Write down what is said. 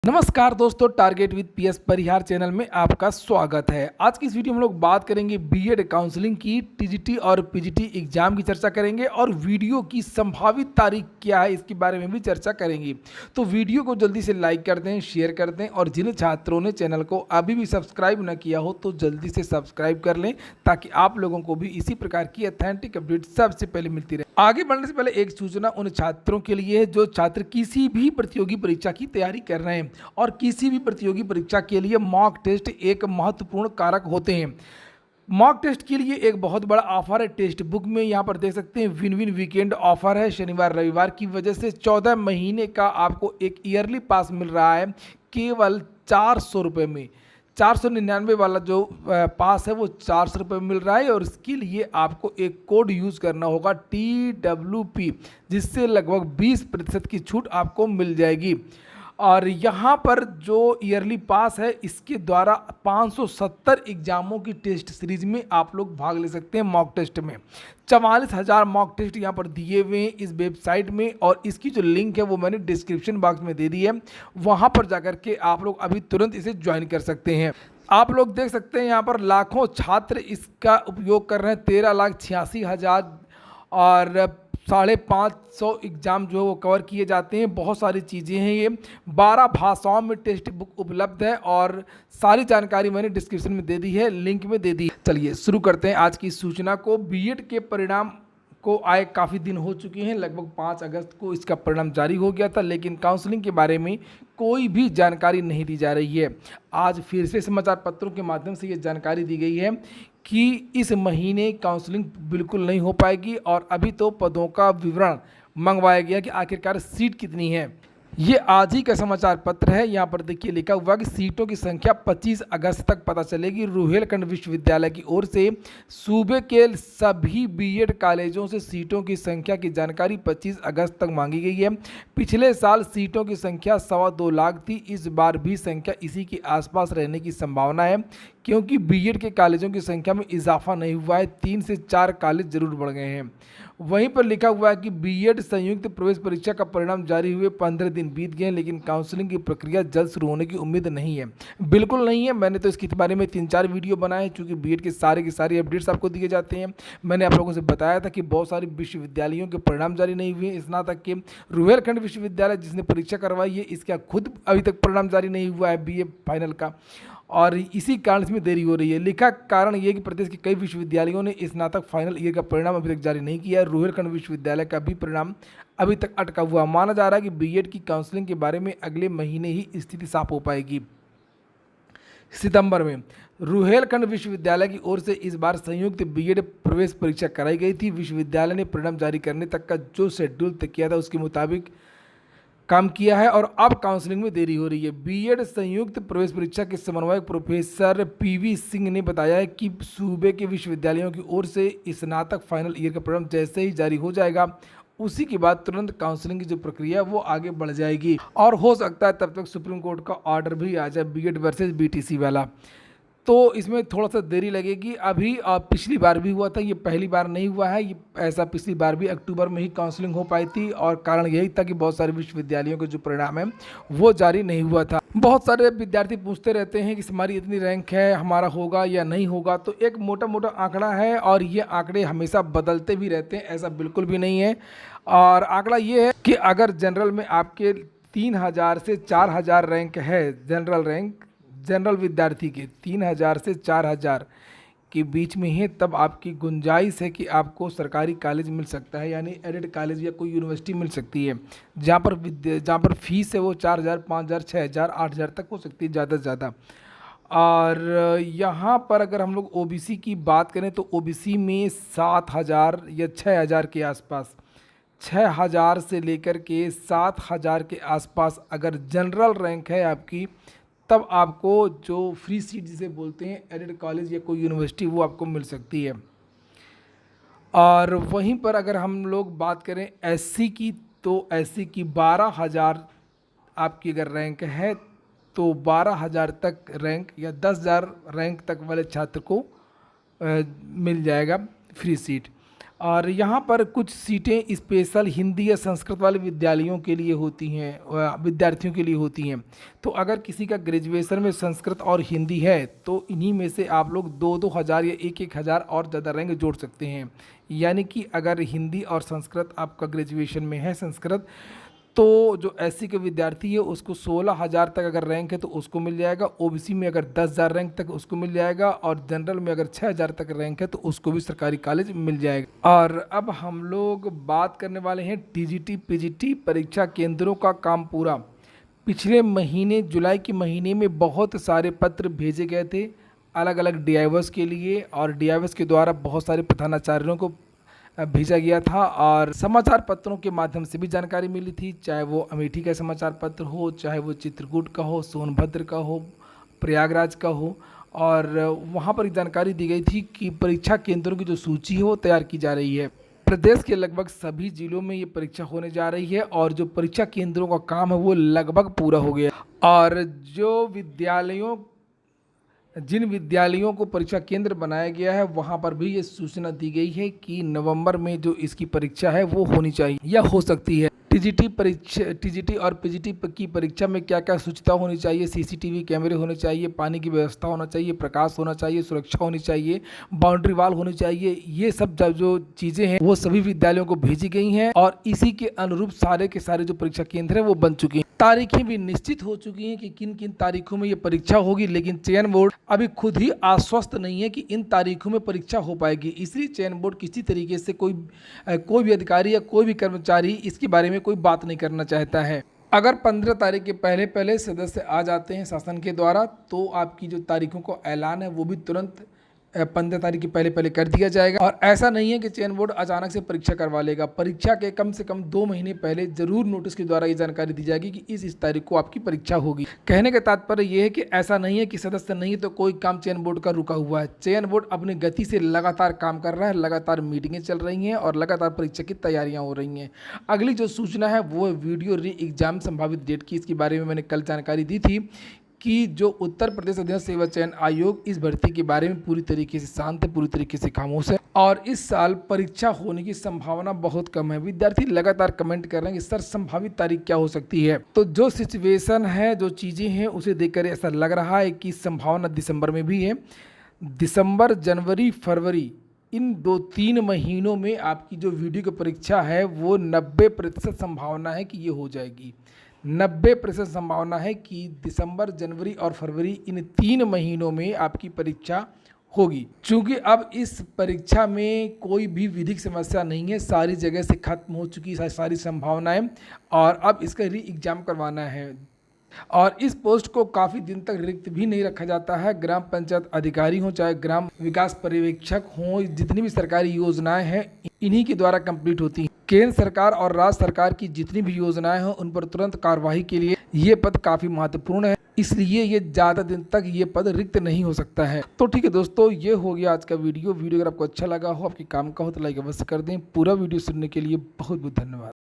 नमस्कार दोस्तों, target with PS Parihar channel में आपका स्वागत है। आज की इस वीडियो में हम लोग बात करेंगे बीएड काउंसलिंग की, टीजीटी और पीजीटी एग्जाम की चर्चा करेंगे और वीडियो की संभावित तारीख क्या है इसके बारे में भी चर्चा करेंगे। तो वीडियो को जल्दी से लाइक कर दें, शेयर कर दें और जिन छात्रों ने चैनल को अभी भी सब्सक्राइब न किया हो तो जल्दी से सब्सक्राइब कर लें ताकि आप लोगों को भी इसी प्रकार की ऑथेंटिक अपडेट सबसे पहले मिलती रहे। आगे बढ़ने से पहले एक सूचना उन छात्रों के लिए है जो छात्र किसी भी प्रतियोगी परीक्षा की तैयारी कर रहे हैं और किसी भी प्रतियोगी परीक्षा के लिए मॉक टेस्ट एक महत्वपूर्ण कारक होते हैं। मॉक टेस्ट के लिए एक बहुत बड़ा ऑफर है टेक्स्ट बुक में, यहाँ पर देख सकते हैं विन विन वीकेंड ऑफर है। शनिवार रविवार की वजह से 14 महीने का आपको एक ईयरली पास मिल रहा है केवल 400 रुपये में। 499 वाला जो पास है वो 400 रुपये में मिल रहा है और इसके लिए आपको एक कोड यूज़ करना होगा TWP, जिससे लगभग 20% की छूट आपको मिल जाएगी। और यहाँ पर जो ईयरली पास है इसके द्वारा 570 एग्जामों की टेस्ट सीरीज में आप लोग भाग ले सकते हैं। मॉक टेस्ट में 44,000 मॉक टेस्ट यहाँ पर दिए हुए हैं इस वेबसाइट में और इसकी जो लिंक है वो मैंने डिस्क्रिप्शन बॉक्स में दे दी है। वहाँ पर जाकर के आप लोग अभी तुरंत इसे ज्वाइन कर सकते हैं। आप लोग देख सकते हैं यहाँ पर लाखों छात्र इसका उपयोग कर रहे हैं। 13,86,000 और 550 एग्ज़ाम जो है वो कवर किए जाते हैं। बहुत सारी चीज़ें हैं, ये 12 भाषाओं में टेक्स्ट बुक उपलब्ध है और सारी जानकारी मैंने डिस्क्रिप्शन में दे दी है, लिंक में दे दी है। चलिए शुरू करते हैं आज की सूचना को। बीएड के परिणाम को आए काफ़ी दिन हो चुके हैं, लगभग 5 अगस्त को इसका परिणाम जारी हो गया था, लेकिन काउंसलिंग के बारे में कोई भी जानकारी नहीं दी जा रही है। आज फिर से समाचार पत्रों के माध्यम से ये जानकारी दी गई है कि इस महीने काउंसलिंग बिल्कुल नहीं हो पाएगी और अभी तो पदों का विवरण मंगवाया गया कि आखिरकार सीट कितनी है। ये आज ही का समाचार पत्र है। यहाँ पर देखिए लिखा हुआ कि सीटों की संख्या 25 अगस्त तक पता चलेगी। रुहेलखंड विश्वविद्यालय की ओर से सूबे के सभी बीएड कॉलेजों से सीटों की संख्या की जानकारी 25 अगस्त तक मांगी गई है। पिछले साल सीटों की संख्या 2.25 लाख थी। इस बार भी संख्या इसी के आसपास रहने की संभावना है क्योंकि बीएड के कॉलेजों की संख्या में इजाफा नहीं हुआ है। 3 से 4 कॉलेज जरूर बढ़ गए हैं। वहीं पर लिखा हुआ है कि बीएड संयुक्त प्रवेश परीक्षा का परिणाम जारी हुए 15 दिन बीत गए लेकिन काउंसलिंग की प्रक्रिया जल्द शुरू होने की उम्मीद नहीं है। बिल्कुल नहीं है। मैंने तो इसके बारे में 3-4 वीडियो बनाए हैं चूँकि बीएड के सारे अपडेट्स आपको दिए जाते हैं। मैंने आप लोगों से बताया था कि बहुत सारी विश्वविद्यालयों के परिणाम जारी नहीं हुए। स्नातक के रुहेलखंड विश्वविद्यालय जिसने परीक्षा करवाई है इसका खुद अभी तक परिणाम जारी नहीं हुआ है बीए फाइनल का और इसी कारण इसमें देरी हो रही है। लिखा कारण ये कि प्रदेश के कई विश्वविद्यालयों ने स्नातक फाइनल ईयर का परिणाम अभी तक जारी नहीं किया है। रुहेलखंड विश्वविद्यालय का भी परिणाम अभी तक अटका हुआ। माना जा रहा है कि बीएड की काउंसलिंग के बारे में अगले महीने ही स्थिति साफ हो पाएगी। सितंबर में रुहेलखंड विश्वविद्यालय की ओर से इस बार संयुक्त बीएड प्रवेश परीक्षा कराई गई थी। विश्वविद्यालय ने परिणाम जारी करने तक का जो शेड्यूल तय किया था उसके मुताबिक काम किया है और अब काउंसलिंग में देरी हो रही है। बीएड संयुक्त प्रवेश परीक्षा के समन्वयक प्रोफेसर पीवी सिंह ने बताया है कि सूबे के विश्वविद्यालयों की ओर से स्नातक फाइनल ईयर का परिणाम जैसे ही जारी हो जाएगा उसी के बाद तुरंत काउंसलिंग की जो प्रक्रिया वो आगे बढ़ जाएगी और हो सकता है तब तक सुप्रीम कोर्ट का ऑर्डर भी आ जाए बीएड वर्सेस बीटीसी वाला। तो इसमें थोड़ा सा देरी लगेगी। अभी पिछली बार भी हुआ था, ये पहली बार नहीं हुआ है। ये ऐसा पिछली बार भी अक्टूबर में ही काउंसलिंग हो पाई थी और कारण यही था कि बहुत सारे विश्वविद्यालयों के जो परिणाम है वो जारी नहीं हुआ था। बहुत सारे विद्यार्थी पूछते रहते हैं कि हमारी इतनी रैंक है, हमारा होगा या नहीं होगा। तो एक मोटा मोटा आंकड़ा है और ये आंकड़े हमेशा बदलते भी रहते हैं, ऐसा बिल्कुल भी नहीं है। और आंकड़ा ये है कि अगर जनरल में आपके 3,000 से 4,000 रैंक है, जनरल विद्यार्थी के 3,000 से 4,000 के बीच में है, तब आपकी गुंजाइश है कि आपको सरकारी कॉलेज मिल सकता है, यानी एडेड कॉलेज या कोई यूनिवर्सिटी मिल सकती है जहाँ पर फीस है वो 4,000, 5,000, 6,000, 8,000 तक हो सकती है ज़्यादा से ज़्यादा। और यहाँ पर अगर हम लोग ओबीसी की बात करें तो ओबीसी में 7,000 या 6,000 के आसपास, 6,000 से लेकर के 7,000 के आसपास अगर जनरल रैंक है आपकी, तब आपको जो फ्री सीट जिसे बोलते हैं एडेड कॉलेज या कोई यूनिवर्सिटी वो आपको मिल सकती है। और वहीं पर अगर हम लोग बात करें एससी की तो एससी की 12,000 आपकी अगर रैंक है तो 12,000 तक रैंक या 10,000 रैंक तक वाले छात्र को मिल जाएगा फ्री सीट। और यहाँ पर कुछ सीटें स्पेशल हिंदी या संस्कृत वाले विद्यालयों के लिए होती हैं, विद्यार्थियों के लिए होती हैं। तो अगर किसी का ग्रेजुएशन में संस्कृत और हिंदी है तो इन्हीं में से आप लोग 2-2 हज़ार या 1-1 हज़ार और ज़्यादा रैंक जोड़ सकते हैं। यानी कि अगर हिंदी और संस्कृत आपका ग्रेजुएशन में है संस्कृत, तो जो एससी के विद्यार्थी है उसको 16,000 तक अगर रैंक है तो उसको मिल जाएगा। ओबीसी में अगर 10,000 रैंक तक उसको मिल जाएगा और जनरल में अगर 6,000 तक रैंक है तो उसको भी सरकारी कॉलेज मिल जाएगा। और अब हम लोग बात करने वाले हैं टीजीटी पीजीटी परीक्षा केंद्रों का काम पूरा। पिछले महीने जुलाई के महीने में बहुत सारे पत्र भेजे गए थे अलग अलग डीआईओएस के लिए, और डीआईओएस के द्वारा बहुत सारे प्रधानाचार्यों को भेजा गया था और समाचार पत्रों के माध्यम से भी जानकारी मिली थी, चाहे वो अमेठी का समाचार पत्र हो, चाहे वो चित्रकूट का हो, सोनभद्र का हो, प्रयागराज का हो। और वहाँ पर जानकारी दी गई थी कि परीक्षा केंद्रों की जो सूची है वो तैयार की जा रही है। प्रदेश के लगभग सभी जिलों में ये परीक्षा होने जा रही है और जो परीक्षा केंद्रों का काम है वो लगभग पूरा हो गया। और जिन विद्यालयों को परीक्षा केंद्र बनाया गया है वहां पर भी ये सूचना दी गई है कि नवंबर में जो इसकी परीक्षा है वो होनी चाहिए या हो सकती है। टीजीटी और पीजीटी की परीक्षा में क्या क्या सूचना होनी चाहिए? सीसीटीवी कैमरे होने चाहिए, पानी की व्यवस्था होना चाहिए, प्रकाश होना चाहिए, सुरक्षा होनी चाहिए, बाउंड्री वाल होनी चाहिए। ये सब जो चीज़ें हैं वो सभी विद्यालयों को भेजी गई हैं और इसी के अनुरूप सारे के सारे जो परीक्षा केंद्र हैं वो बन चुके हैं। तारीखें भी निश्चित हो चुकी हैं कि किन किन तारीखों में ये परीक्षा होगी, लेकिन चयन बोर्ड अभी खुद ही आश्वस्त नहीं है कि इन तारीखों में परीक्षा हो पाएगी। इसलिए चयन बोर्ड किसी तरीके से कोई भी अधिकारी या कोई भी कर्मचारी इसके बारे में कोई बात नहीं करना चाहता है। अगर 15 तारीख के पहले पहले सदस्य आ जाते हैं शासन के द्वारा तो आपकी जो तारीखों को ऐलान है वो भी तुरंत 15 तारीख के पहले पहले कर दिया जाएगा। और ऐसा नहीं है कि चयन बोर्ड अचानक से परीक्षा करवा लेगा। परीक्षा के कम से कम 2 महीने पहले जरूर नोटिस के द्वारा ये जानकारी दी जाएगी कि इस तारीख को आपकी परीक्षा होगी। कहने का तात्पर्य यह है कि ऐसा नहीं है कि सदस्य नहीं है तो कोई काम चयन बोर्ड का रुका हुआ है। चयन बोर्ड अपनी गति से लगातार काम कर रहा है, लगातार मीटिंगें चल रही हैं और लगातार परीक्षा की तैयारियां हो रही हैं। अगली जो सूचना है वो वीडियो री एग्जाम संभावित डेट की, इसके बारे में मैंने कल जानकारी दी थी कि जो उत्तर प्रदेश अधीनस्थ सेवा चयन आयोग इस भर्ती के बारे में पूरी तरीके से शांत है, पूरी तरीके से खामोश है और इस साल परीक्षा होने की संभावना बहुत कम है। विद्यार्थी लगातार कमेंट कर रहे हैं कि सर संभावित तारीख क्या हो सकती है। तो जो सिचुएशन है, जो चीज़ें हैं उसे देखकर ऐसा लग रहा है कि संभावना दिसंबर में भी है। दिसंबर, जनवरी, फरवरी इन 2-3 महीनों में आपकी जो वीडियो की परीक्षा है वो 90% संभावना है कि ये हो जाएगी। 90% संभावना है कि दिसंबर, जनवरी और फरवरी इन 3 महीनों में आपकी परीक्षा होगी। चूँकि अब इस परीक्षा में कोई भी विधिक समस्या नहीं है, सारी जगह से खत्म हो चुकी है सारी संभावनाएं और अब इसका री एग्ज़ाम करवाना है। और इस पोस्ट को काफ़ी दिन तक रिक्त भी नहीं रखा जाता है। ग्राम पंचायत अधिकारी हों चाहे ग्राम विकास पर्यवेक्षक हों, जितनी भी सरकारी योजनाएं हैं इन्हीं के द्वारा कंप्लीट होती हैं। केंद्र सरकार और राज्य सरकार की जितनी भी योजनाएं हों उन पर तुरंत कार्यवाही के लिए ये पद काफ़ी महत्वपूर्ण है, इसलिए ये ज़्यादा दिन तक ये पद रिक्त नहीं हो सकता है। तो ठीक है दोस्तों, ये हो गया आज का वीडियो। अगर आपको अच्छा लगा हो, आपके काम का हो तो लाइक अवश्य कर दें। पूरा वीडियो सुनने के लिए बहुत बहुत धन्यवाद।